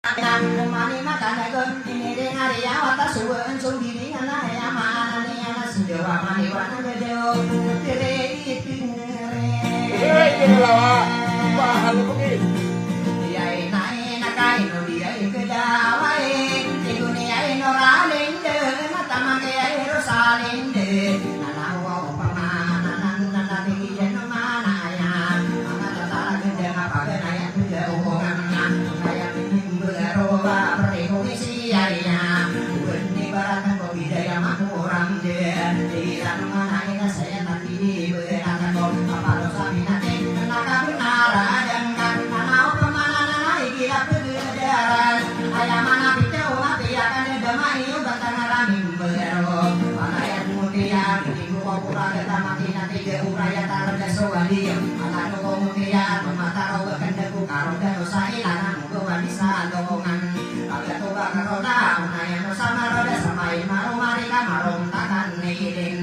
Mani makan gun ini dengan dia watak suwen sung diri anak ya mana ni anak sudah mani wana gedeo tere itu ini lawa bahal begini dia ina kai no dia kedawai dunia ino ralinde mata mangke rosalinde nana wo pamana nana di jeno mana ya maka tata gede apa gede ya tuja omongan kayak roba perikisi ayah Beni baratan kau bidaya mahu orang dia di dalam mana ini saya nanti berangkat kau apa dosa binatang kenapa benar dan karena kemana naik gila kegedaran ayah mana bicara mati akan damai batang ramin bero mana yang mutia minggu kau pura kita mati nanti ke uraya targa sewali anak kau mutia mata kau berkendaku kau dosa hilang kau bisa dongan agak coba karoda unaya sama roda sampai maru marika marum takan nilin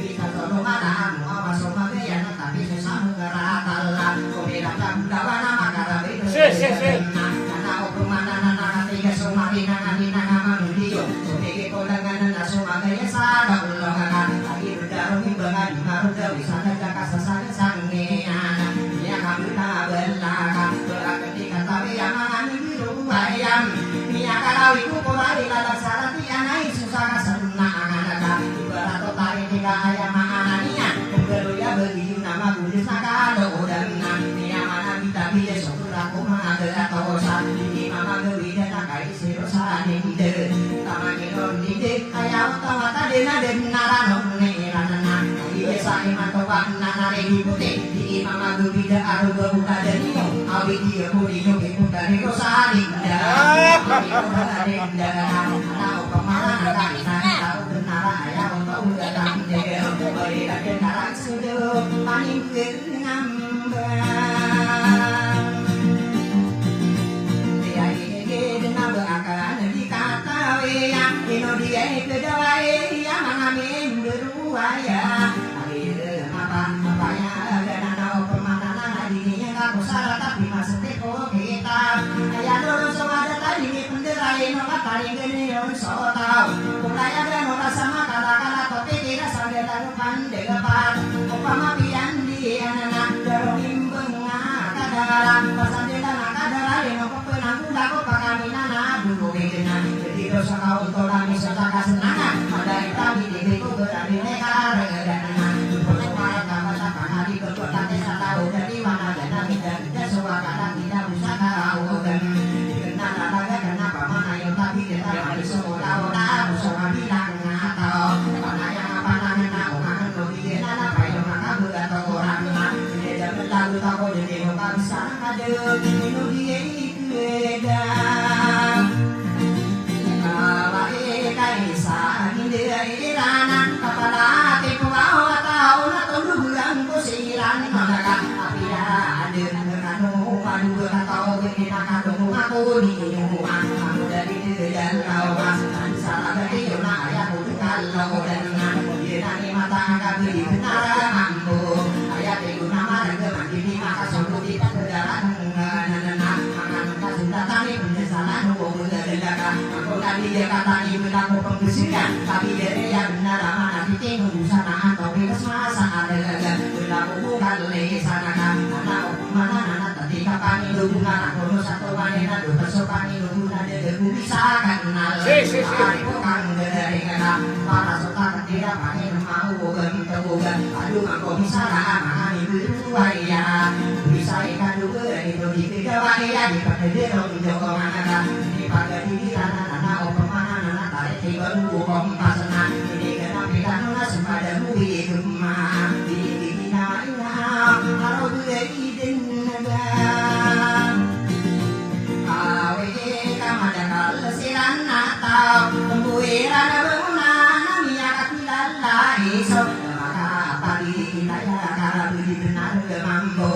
kita tolong ada mau masuk magian tapi susah mengerakal kau bilang dawa nama kata itu karena obrol mana nana tiga sumarina ngadina nama mudio sebagai kondangan nana sumagaya sada ulungan lagi berdarung imbangan maru dawi sana jaka sasana sangean ya kami tak belakang ketika tapi yang mangani biru bayam Mia kalau iku kembali lalang sarati anai susah senang anak ibarat tarik tiga ayam anania pembelu ya beli nama kulis nakalo dan Mia mana kita bila syukur aku mengada atau saat ini mama beli dan nakai sirosa ninde tamani non ninde ayam tawa tadi naden naranon nerana biasa iman topak nanare putih di mama beli dan aru bebuka dan ino awi dia beli nuki dari rosalinda tapi masih teko kita ayah dulu ada tadi ni penderai nama tadi gini yang so tahu mulai ada nora sama kala-kala tapi tidak sampai lakukan depan upama pian di anak dorong imbeng kadang pasal dia nak kadang yang apa penang laku pakami nana dulu begini jadi dosa kau untuk kami serta kesenangan pada kita di itu berani nekar dan persoalan kata hari berkota desa tahu dari mana dan tidak semua kadang tidak bisa tahu dan dikenal kenapa mana yang tapi kita harus semua orang semua bilang atau mana yang apa namanya orang lebih enak apa yang maka atau orang dia jangan lalu tahu jadi apa bisa ada minum dia kedang kalau kaisa dia irana kepala tipu awal tahu atau bulan kusiran maka tapi ada Aduh atau begini kandung aku di rumah aku dari dan kau masukkan salah dari yona ayah kalau dan dia nani mata kami benar mampu ayah itu nama dan kemandi di maka sungguh di perjalanan makan kasih datang penyesalan hubung dari dagang aku tadi dia kata ibu aku pembesian tapi dia yang benar mana di tinggal sana atau di masa ada berlaku bukan sana karena mana kami hubungan aku satu wanita dua persoalan hubungan dia bisa kenal bukan dari kata para sotak tidak main mau bentuk aduh aku bisa lah ibu ya bisa ikan juga itu di tiga wajah di pakai dia dong joko mana di pakai di anak mana tarik tiga dua pasana ini kenapa kita nuna sempada bui rumah di nama kalau dia izin silan atau tembuiran bangunan miyak kilala iso maka pagi kita ya kalau benar mampu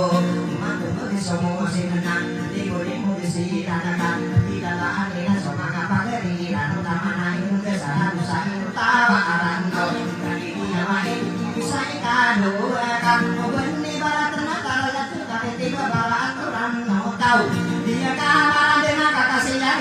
bagi semua sinan di boleh silakan tidak ada sama kapal di dalam taman itu kesalahan usai tawaran kau dari dunia lain bisa kado kan benih barat natal jatuh tapi tiba barat orang mau tahu dia kalah dengan kata sinyal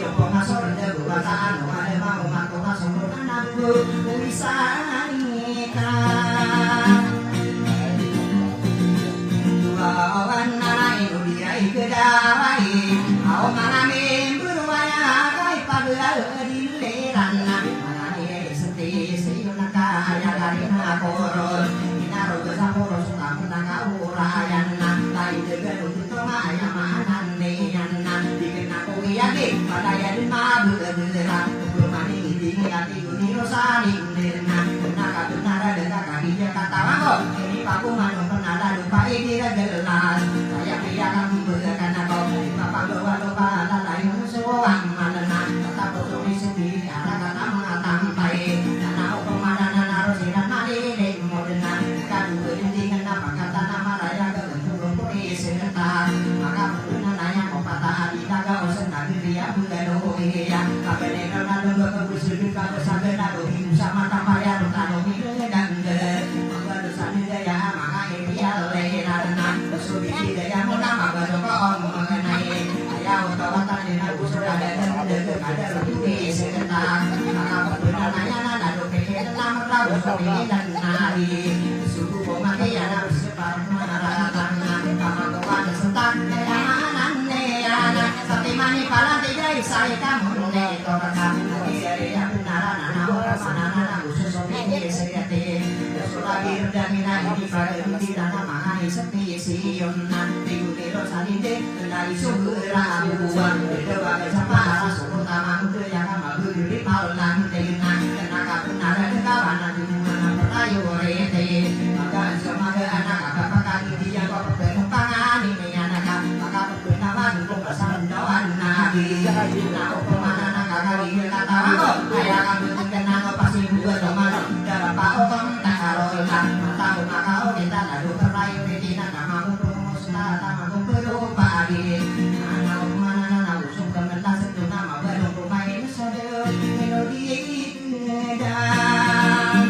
lupa masuk ke kebataan ada mau matu masuk ke anakku bisa nikah awan nana Indonesia kedawai au maname berwaya kai pagla di leran manane senti siyunaka ya garina koron inaro saporo sukamu nanga urayan lai degan untuk maya manane yanna dikena kuyake padaya di mabudera kumani dini ati guni rosani nena naka benara dekat kahiya kata wango ini paku manu penada lupa ini jelas saya piakan berkan kau papa bawa lupa lalai musuhan malena tetap bersuami sendiri arah kata mengatampai karena hukum mana naruh sinan mari modena kadu berdindingan apa kata nama raya kebentuk sebentar maka benar nanya kau patah hati daga senang dia bukan ya kabeh nana dulu kebusuh kau sampai lalu hidup sama tampaya kalau hidup dan maka dosa ya maka dia lerana sudah daya menama berdoa mengenai ayah utawatan dengan sudah ada lebih sebentar maka benar nanya nana dope dalam lalu suami dan nari suku pemakai yang sebar maratan kama kepada sentak keamanan neana tapi mani pala tidak saya kamu neto rekam dari yang benar nana orang mana nana khusus suami segati lagi redamina ini pada di dalam mahai sepi sionan diutiro salinde dari sumberah buang berdoa bersama suku tamang yang malu di paulan dengan tenaga benar kawan di mana perayu rete maka semoga anak apa kaki dia kok pengembangan ini anak maka benawan kok pasal doan nabi tahu kemana anak kali kata aku ayah kamu kenal pasti buat domano dalam pak otom tahu makau kita lalu perayu di tina nama kumpul nama kumpul pagi anak mana anak usung kementas itu nama belum rumah ini sudah melodi dan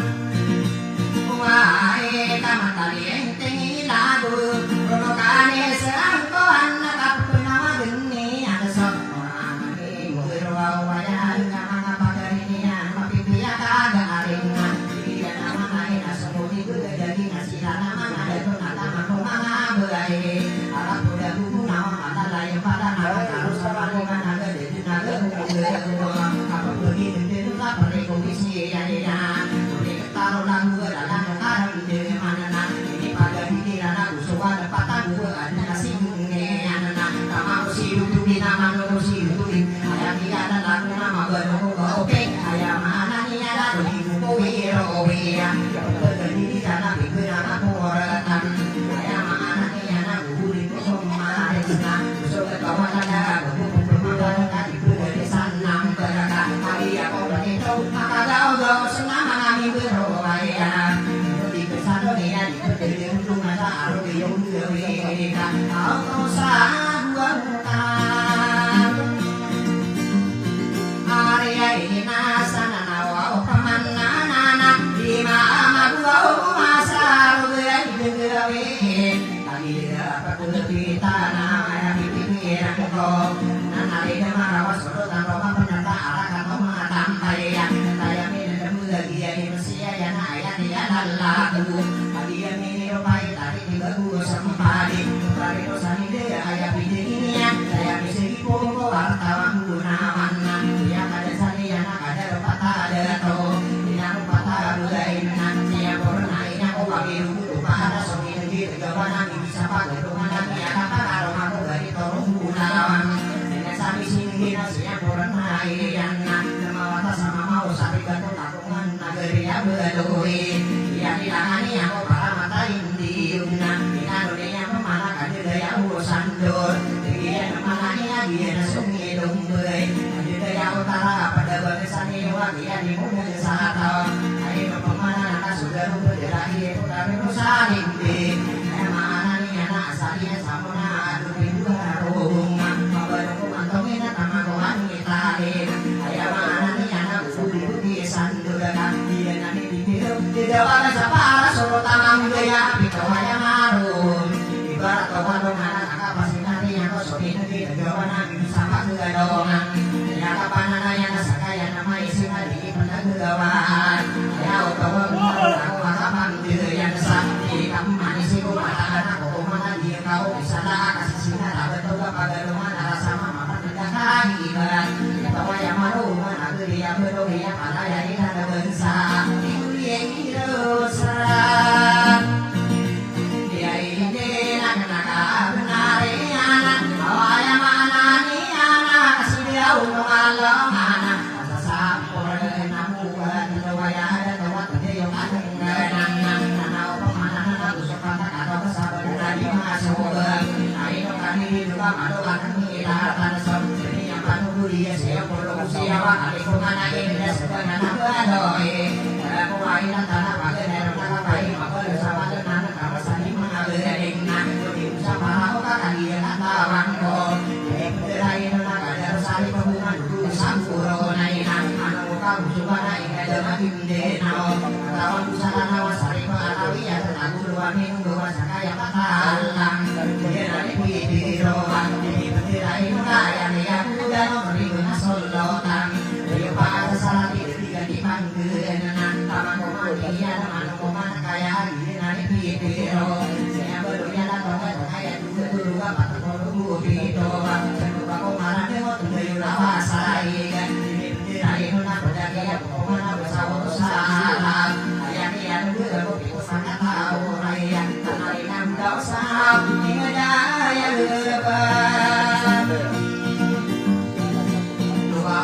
wahai kaman tali tinggi lagu provokane serangkoan nakap penawa geni ada sok orang ini berwau wajah dengan apa dari ini tapi dia kagak aringan dia nama lain asal jadi ngasih nama ada tuh nama kumanga berai arah udah buku nama ada lain pada nama harus sama dengan ada di naga kumanga apa pergi itu tak pergi komisi ya ya boleh ketaruh lagu dalam sekarang di mana nak ini pada diri anak usaha dapat tahu ada nasi bunge anak nama usi duduk di nama usi duduk ayam dia ada lagu nama berdoa oke ayam mana ni ada di buku wiro wira berdiri karena pikir anak orang ayam mana ni anak guru itu semua ada usaha kawan ada buku pemakan tadi dari sana berkah hari aku begitu maka kau senang kami berdoa ya di kesana ni ada di ujung masa aru di ujung wira kau sahaja Arya ini nasana nawa pemana nana di mana gua masa rugai degawe tadi apa lebih tanah yang dipikiran kau nana ini marawas suruh tanpa penyata arah kau mengatampai ya saya minum lagi ya ini sia ya naya dia lalu tadi yang ini rupai tadi juga gua sempadi tadi dosa ini dia ayah pilih ini ya saya bisa dipukul wartawan gunawan yang ada sani anak ada patah ada to yang patah budaya nanti yang pernah ini aku bagi dulu pada sobi di kegawanan bisa pakai rumah dan ya kata kalau aku dari torong gunawan dengan sami sini nasi yang pernah ini yang nama wata sama mau sapi batu takungan nagari yang berdoi yang dilangani aku para mata indi unang dengan dunia memalakan juga yang urusan dor dia memalani dia nasungi dombai yang utara pada barisan iwa dia di muda satu ayo pemana anak sudah berdiri utara nusa indi mana ni anak asalnya samuna adu dua rumah mabaru mantongin nama kawan kita ayah mana ni anak udah di sandura dia nani di biru di dewan sapara solo tamang gaya pikawaya marum ibarat kawan anak pasti nanti yang kau sobi di dewan sama juga dongan ya dia saya perlu siapa kali kumana ini sebenarnya berdoa aku main tanah pakai neraka kapai apa bersama dengan kawasan mengalir nak sama aku kan dia kata bangko berai nak ada sari hubungan dulu sampuro naina anu kau coba naik ada makin denau lawan busana wasari pengalawi ya aku luar minggu wasakaya patalang dia dari video di berai kaya dia udah memberi guna solotan dia pada salah tiga dipanggil nan taman komania taman komana kaya dia dari video saya berdunia datang kaya dua patah koru video coba komana demo tunjuk lawasai di berai nuna berdagia komana bersama salah ayam yang dua kopi sangat tahu raya tanah inam kau sah hingga daya lebar dua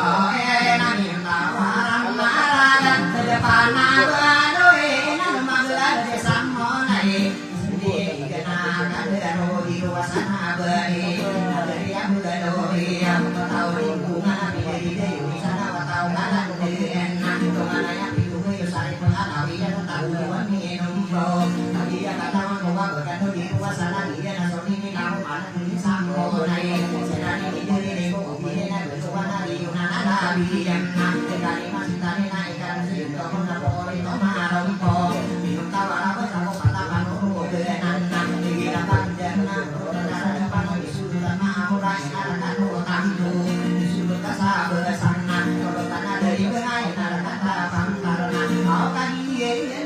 nangin tawaran marangan terdepan abadoe nan maglar desa monai sendiri kenakan dero di luasan abadi dari yang gadoi yang tahu lingkungan dari dewi sana tahu kanan enak kemana yang itu sari pengalawi yang tahu minum bro tadi dia kata bahwa berkata di luasan dia nasor ini kamu mana ini sampo naik sedang ini diri kopi dan bersuara di Yunan Arabi yang nak dari masih tani naikkan situ menapori tomarompo minum tawar apa sama kata panuru dengan nak dikira panjang nak berada depan di sudut mau rasa kan tamu di sudut kasar bersana kalau tanah dari berai kata pangkarna kau kan ini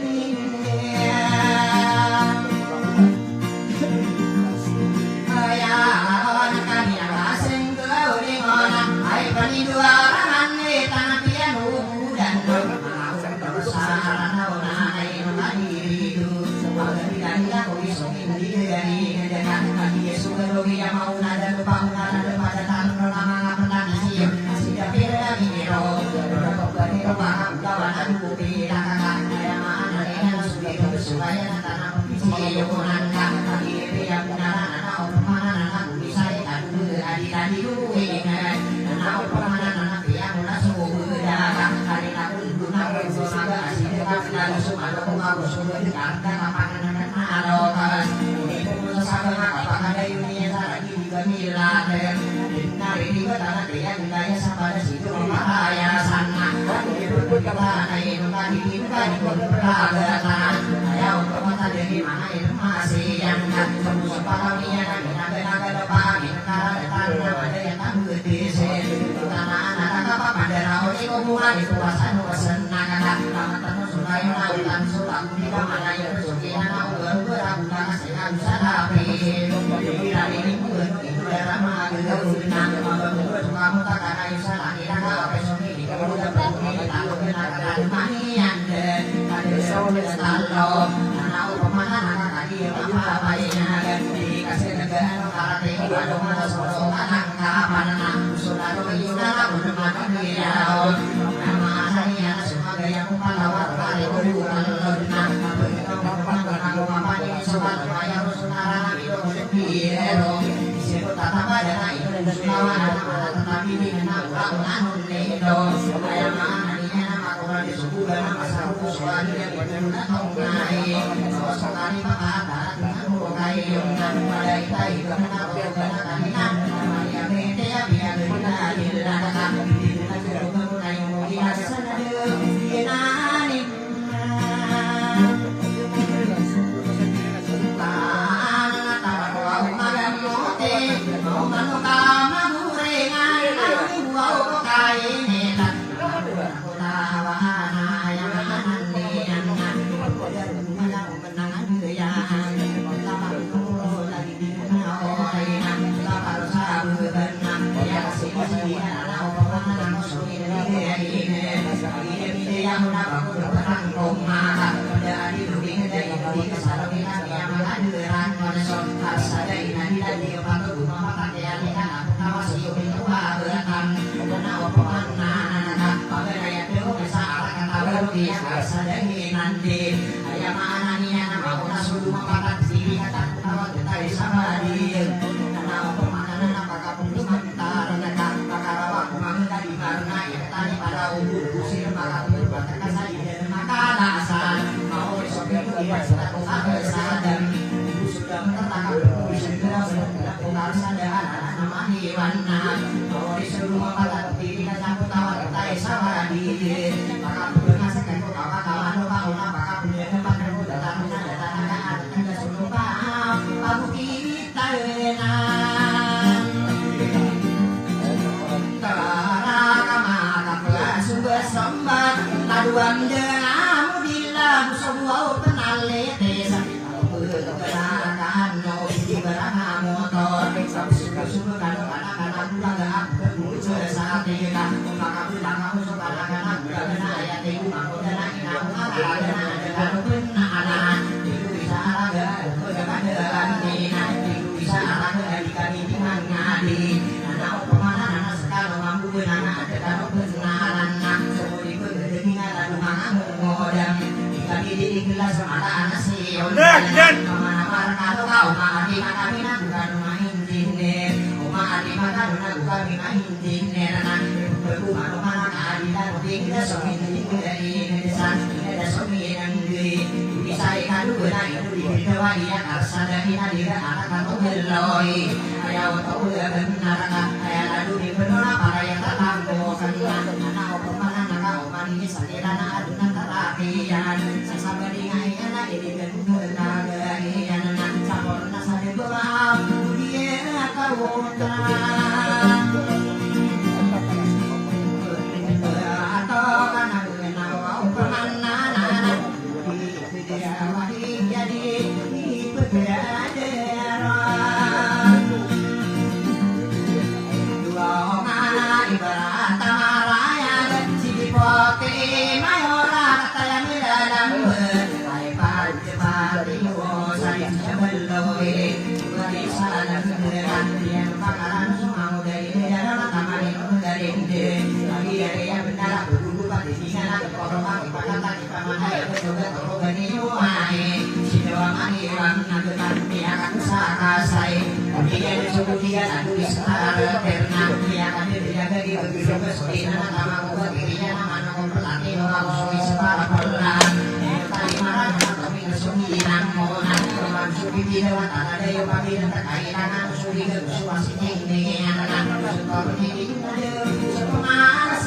para ubur kusir maka berbakat kasih dan makalasan mau besoknya dia sudah sadar ibu sudah menetapkan berkuis segera benar-benar putar sadar nama hewanna mau disuruh mengatakan diri dan aku tawa tertai sama diri maka mengasakan kawan-kawan lupa maka punya tempat dan mudah tanah ada suruh paham aku kita enak Sambat laduan dengamu dilagu sebuah penale desa berkerakan no di berangkat motor suka kadang-kadang bulan berbucu saat kita maka bilang kamu suka kadang-kadang bulan ayat itu aku dan aku ada benar itu bisa ada kedepan dina itu bisa ada di kami dengan ngadi anak pemana anak sekarang mampu benar ada kalau benaran di gelas ada nasi kemana-mana kalau kau mati maka bina bukan main dinner mati maka bukan main dinner berkumar mana keadilan kita somin dari desa ada somin negeri bisa ikan dua itu di bawah dia karsa dari nadia anak kamu berloi ayah tahu benar ayah lalu di benar para yang tak tahu anak pemana kau mani salirana adunan terapian sabari ayana ini benar ayana saborna sare bawah dia kawota atau kana bena wau pemana dia wadi jadi berada dua mana ibarat maraya sidipote mayora kata dalam ay pagpati mo sa isabaloy bari sa nagderan yang pakaran sumau dari dalam tamani dari de lagi area benar dulu pada sini korban pada pamanai juga korban ini sidoa mani ram nagetan pihak sakasai dia disebut dia adu istar terna dia akan dijaga di begitu besina nama buat dirinya nama komplati orang suami separa pelan tali marah kami kesumi nang monan keman suki tidak ada yang pagi dan terkaitan suki ke suasi ini anak setor ini ada semangat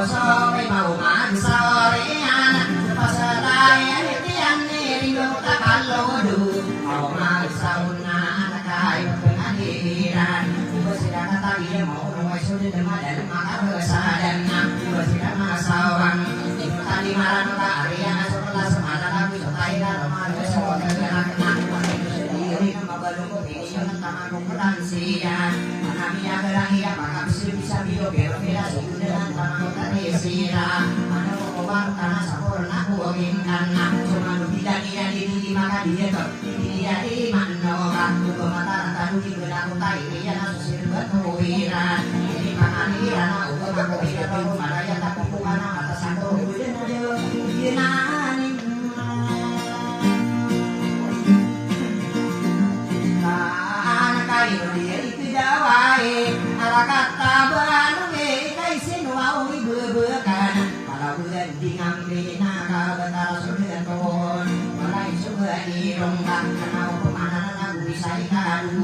sampai mau mati sore anak pasaraya yang rindu tak kalau du mau mati sauna anak kayu pengadilan bersidang kata dia mau rumah sudah demam dan makan kesadan bersidang masawan itu tadi malam tak yang setelah semalam aku setai dalam ada semua kegerak itu sendiri nama balung ini yang tentang kumpulan siang mana dia gerak maka bisa bio berbeda sudah tanah tadi sirah mana orang tanah sempurna kuingin cuma tidak di maka dia dia di mana orang pemataran tadi di belakang tai dia nasusir berkuiran ini maka dia nak aku dia tahu mana yang tak bukan atas aku dia nani anak kayu dia itu jawai ala kata baru kai sinwau ibu bekan kalau bulan di ngambil nakal betal sudah ton mulai sudah dirongkang kenal pemananan aku bisa ikadu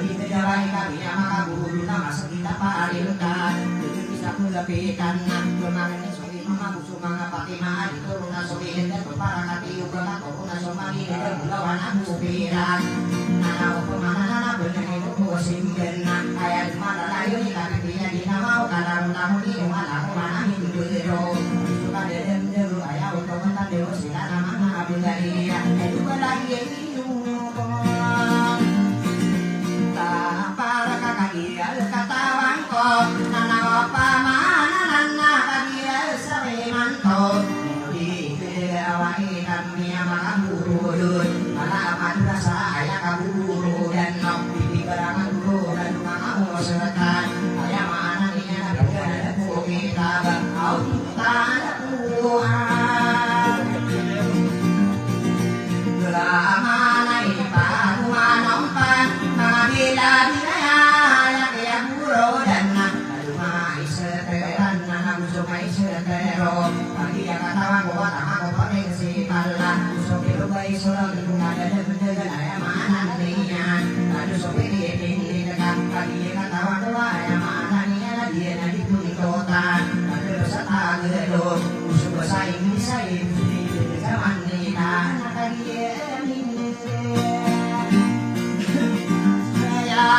di kejawai kami maka buru nama sekitar palintan itu bisa melepikan kemarin suri mama musuh manga patima diturun suri dan para kati ubah koruna somali dan lawan aku piran nah pemananan benar itu musim benar kayak mana layu tapi dia di nama kadang tahun ini malah mana hindu suka dedem dulu ayah untuk mentan dewa sila nama abdullah itu lagi itu tak para kakak dia kata bangko nana apa mana nana dia sering mantau di awai kami malah buru malah apa saya kaburu dan nok di berangan dulu dan rumah serta ayah mana nih ada gedung usung saing saing zaman nikah kalian ya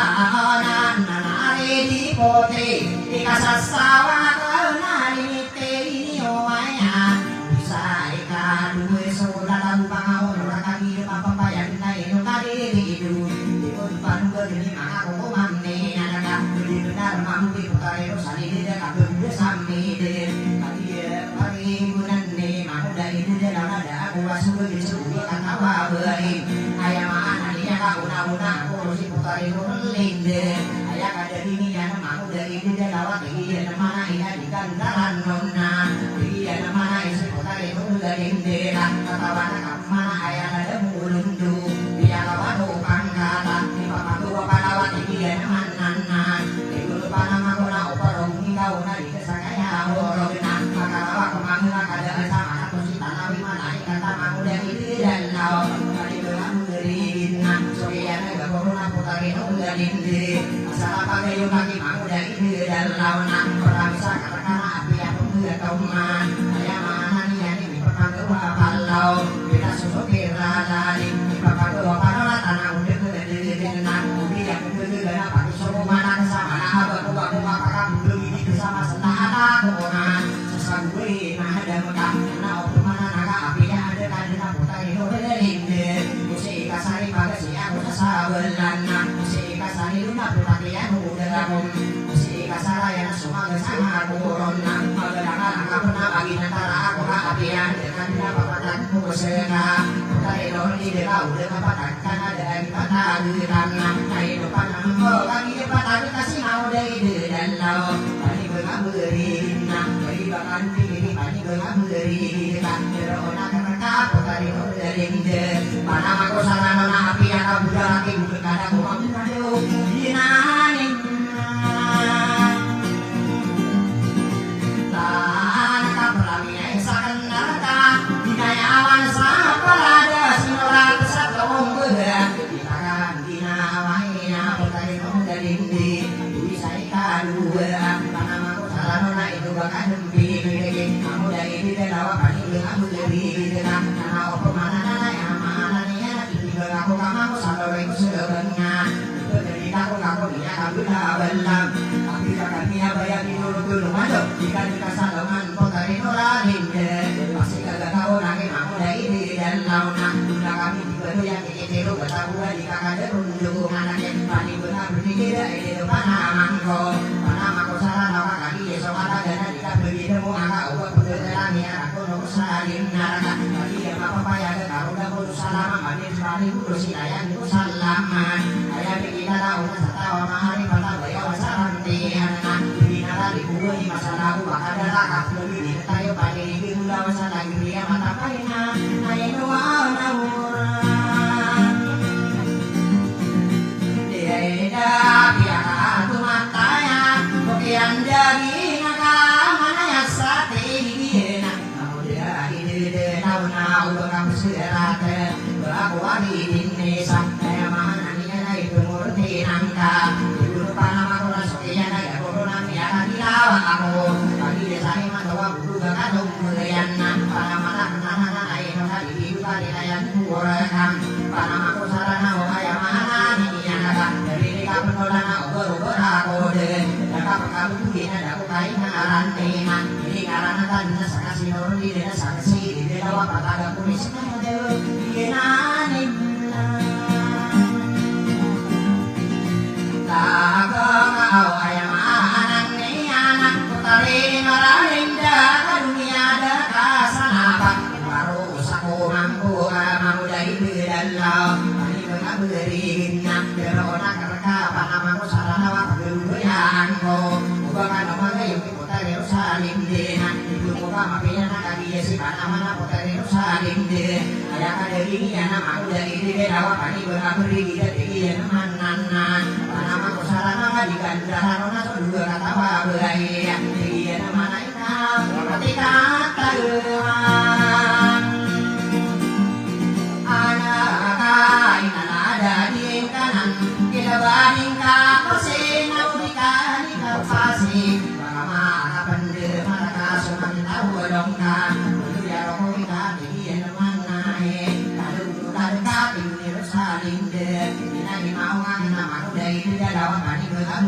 nan nari di putri di kasasawa kenali ini oaya bisa ikan dua saudara bangun orang kaki apa bayar naik kali itu di depan begini aku mandi anak di benar mampu diputar sali dia kabur sampai dia kali bulan ni mau dari dia ada aku masuk ke sini kata bawain ayam anak dia kau nak aku si putar linde ayah ada ini yang mau dari dia lawat dia mana ini di kandaran nona dia mana isi putar linde kata mana ayah ada mulundu dia lawat pangkala di papa tua palawat dia mana itu panama kona oporong kau nari kesakaya borong makalawa kemangga kada sama aku si tanawi mana kata mau dari dia lau kali berlaku dari soalnya gak corona putarin udah linde masalah pakai yung kaki mau dari dia lau nak orang bisa katakan api yang udah kau man ayah mana nih ini pernah gua palau kita susu kira dari papa gua palau tanah udah ke nak ubi yang ke apa suruh mana sama abang gua pakam belum ini bersama senada corona sesanggup ada mekah nah mana naga api yang ada kan putarin udah linde musik kasari pada siang sabalana musik kasari luna putakian udah gabung musik kasara yang semua bersama corona magelangan angka pernah bagi antara aku apian dengan dapatan musika putarin di dekat udah kapatan kan ada di kata gerana kain depan angko kami depan tapi kasih mau dari dan lau pani bergamberina dari bahkan diri pani bergamberina jerona kereka putarin udah linde mana aku salah nona api yang kau budak lagi bukan kada aku mampu kado dinanin tan kapramiya isakan naraka dikaya awan sapalada sinorat satong berat ditakan dinawainya putarin udah linde bisa ikadua mana aku salah nona itu bakal dempi kamu dari di dalam pani bergamberina karena apa mana aku kamu sampai aku sebenarnya itu dari aku dia kamu dah belam tapi kami bayar di dulu masuk jika dikasih dengan potari nolain masih kagak tahu lagi mau dari di dalam sudah kami tiga yang kita bertabuh jika ada runjuk anaknya pani benar berdiri di depan mangko salah nama kali esok ada dana jika begitu mau agak ubah pekerjaan ya aku nunggu salin naraka tadi ya apa ya kalau udah mau salam mandi sekali udah silayan itu salaman ayah kita tahu tahu mahari pada bayar wasaran di anak di nara di buku di masalah aku bakal ada rakah lebih di tayo pada di udah masalah dia mata paina ayah doa nawuran dia biar aku matanya bukan jadi mana yang sate dia kamu dia ide nau kamu serat aku wali ini sampai mana nih itu murti nangka ibu lupa nama aku langsung ya naga corona ya dilawan aku bagi desa ini mah bulu gak kemudian para mana nana air tadi ibu tadi layan kurang para aku sarana ayam mana nih ya naga dari mereka penolan aku aku deh mereka kamu tuh ada aku kain karantina ini karena tadi sakasi nurun di desa sakasi di dalam pada kulis ada inanin takang au ayam anak ni anak putari naralinda dunia ada kasanapa baru saku mampu mau dari bedalau pani mengaberin nak derona kerka panamaku sarana waktu ya angko bukan nama yang putari Yerusalem dina itu muka mapinya nak dia si panamana putari Yerusalem dina ayah dari anak aku dari dia dawa pani berabri dari dia manana panamaku sarana di kandaran nona dua kata babai dia mana ikam ketika taruhan anak kain ada di kanan kita banding kapasi nau di kanan kapasi bagaimana pendek mereka suman tahu Hãy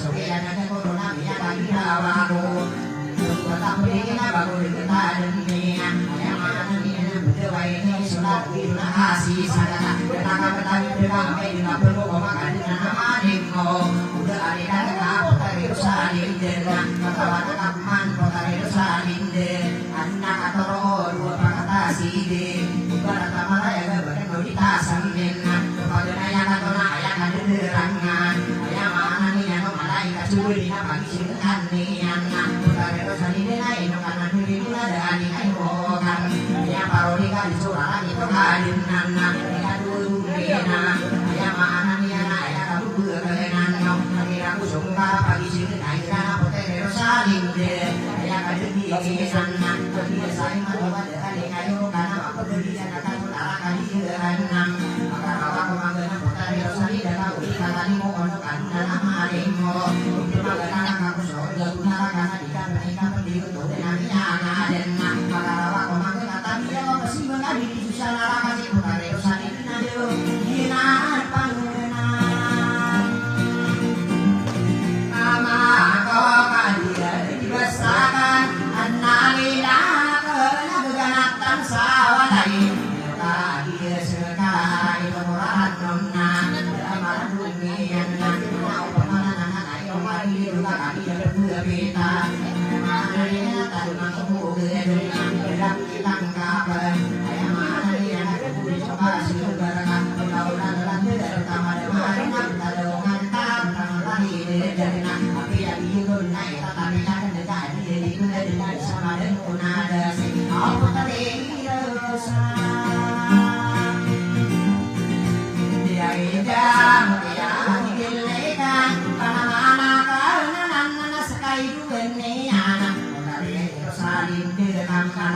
subscribe cho kênh Ghiền Mì Gõ để không bỏ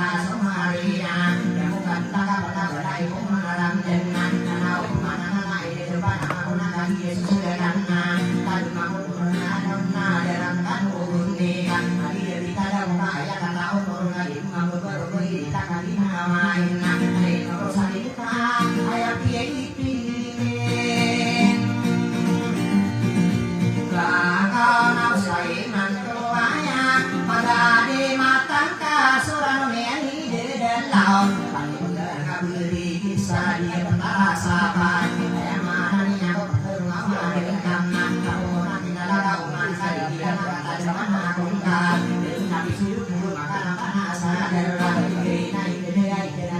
lỡ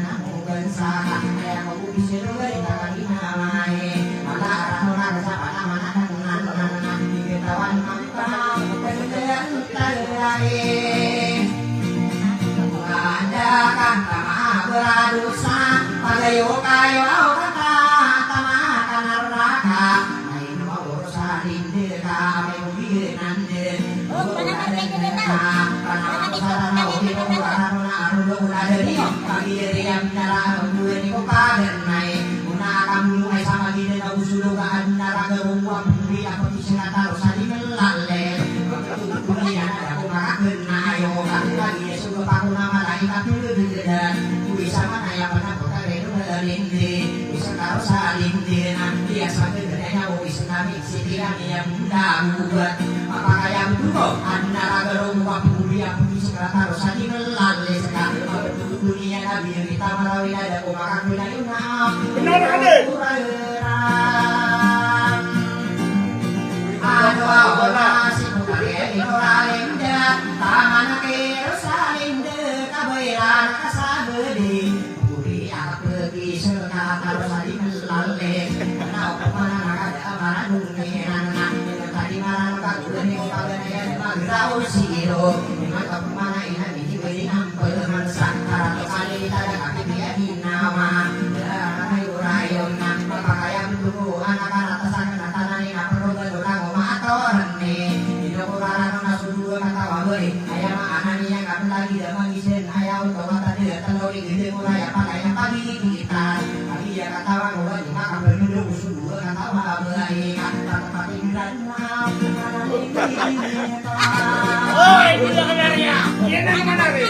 usa pagayo kayo kata tama kanaraka ay no urusan de ka may ubinan de Mapakaya betul kok antara gerombolan pembuli yang punya sekarang harus saja melalui sekali dunia nabi kita melalui ada umakan wilayah Benar ada. Aduh nasi putri Indonesia taman Yerusalem kabelan kasabedi budi akan pergi sekarang harus saja melalui karena mana ada mana dunia Rau siro, mata mana ina biji beri nampel mansa, karena kali tada kaki dia dinama, rayu rayu nak pakaian dulu anak-anak tasan tanah ini nak perlu berdolang motor nih, hidup orang nak sudu kata wabei, ayam anak ni yang kami lagi dah mangisen, ayam untuk mata dia telur di gede mulai pakaian pagi kita, pagi dia kata wabei cuma kami duduk sudu kata wabei, kata tapi bilang Oh, itu dia kenarnya. Dia nak kenari.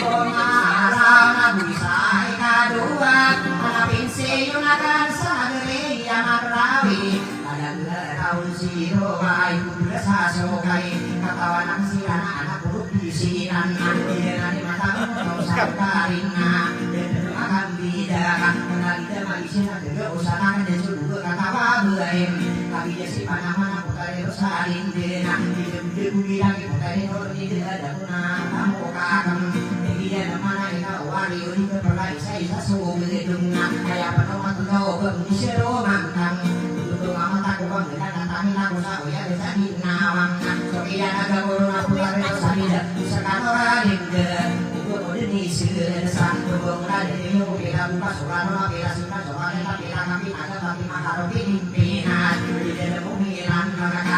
Tapi dia si mana-mana putari Rosalin dena di bumi lagi putari Nurni dena dapuna kamu kakam dia mana ina wali uri perlai saya suhu gedungna kayak penuh tuh bumi seru mantang tuh mama tak uang dengan datangin aku sa ya desa di nawang sokian ada corona putari Rosalin sekarang orang dengger ini sedesa berbangun dari bila buka suara bila suka soalnya tapi kami ada tapi makarobi pimpinan di dalam pemilihan mereka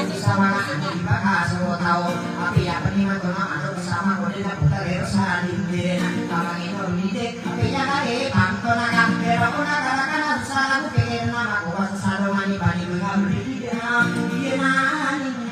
bersama di bakas tahu tapi ya penima tolong anu bersama model putar Yerusalem kamang ini mendidik tapi ya kali pantona kan kira puna karena salah mungkin nama kuasa saromani bani bunga berdiri dia nani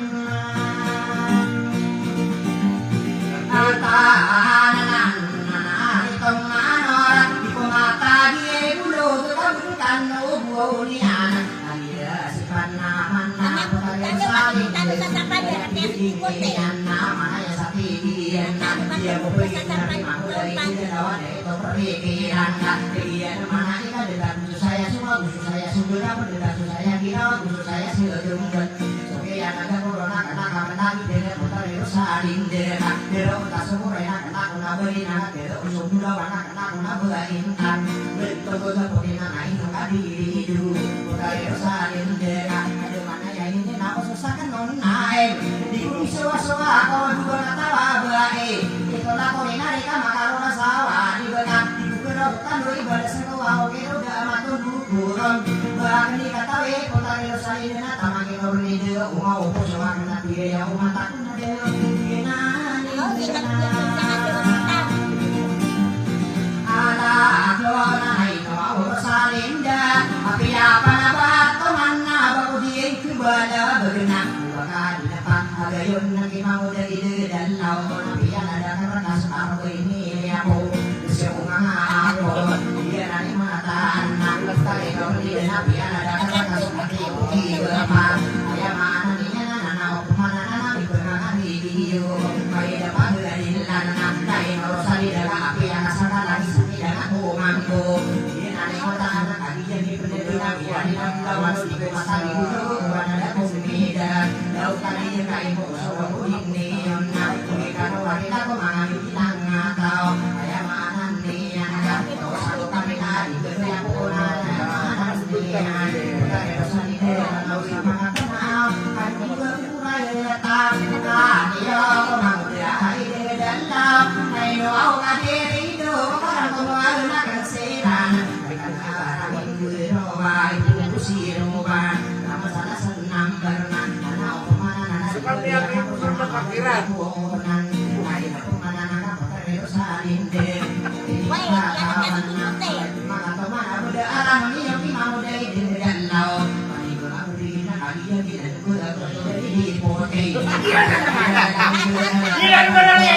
Hãy subscribe cho kênh Ghiền Mì Gõ để không bỏ lỡ những video hấp dẫn. siruban nama salah senam karena anak pemana anak Seperti yang ibu pernah parkiran. buonan ayo pemana anak terus salinde Woi, yang kasih minum teh. maka pemana udah alam yang mau deh dan lau mari gua beri nak dia kita gua di pote Gila sebenarnya.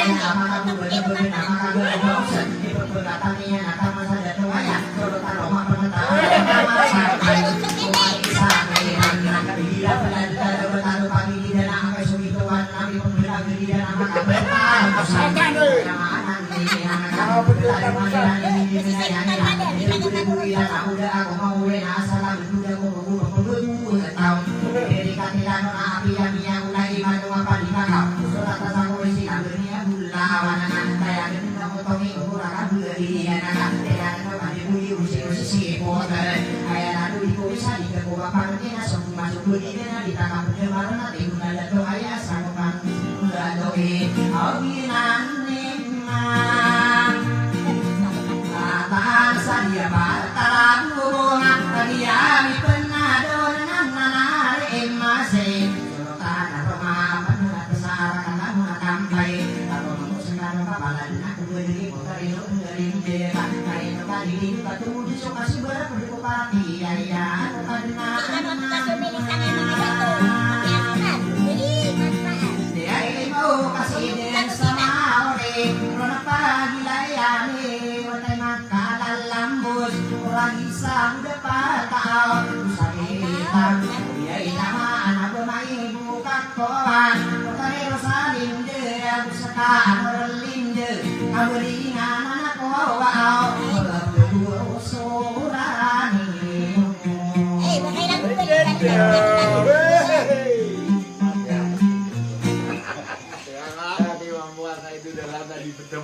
Eh, makailan ko ba Tadi membuat itu dalam tadi betul.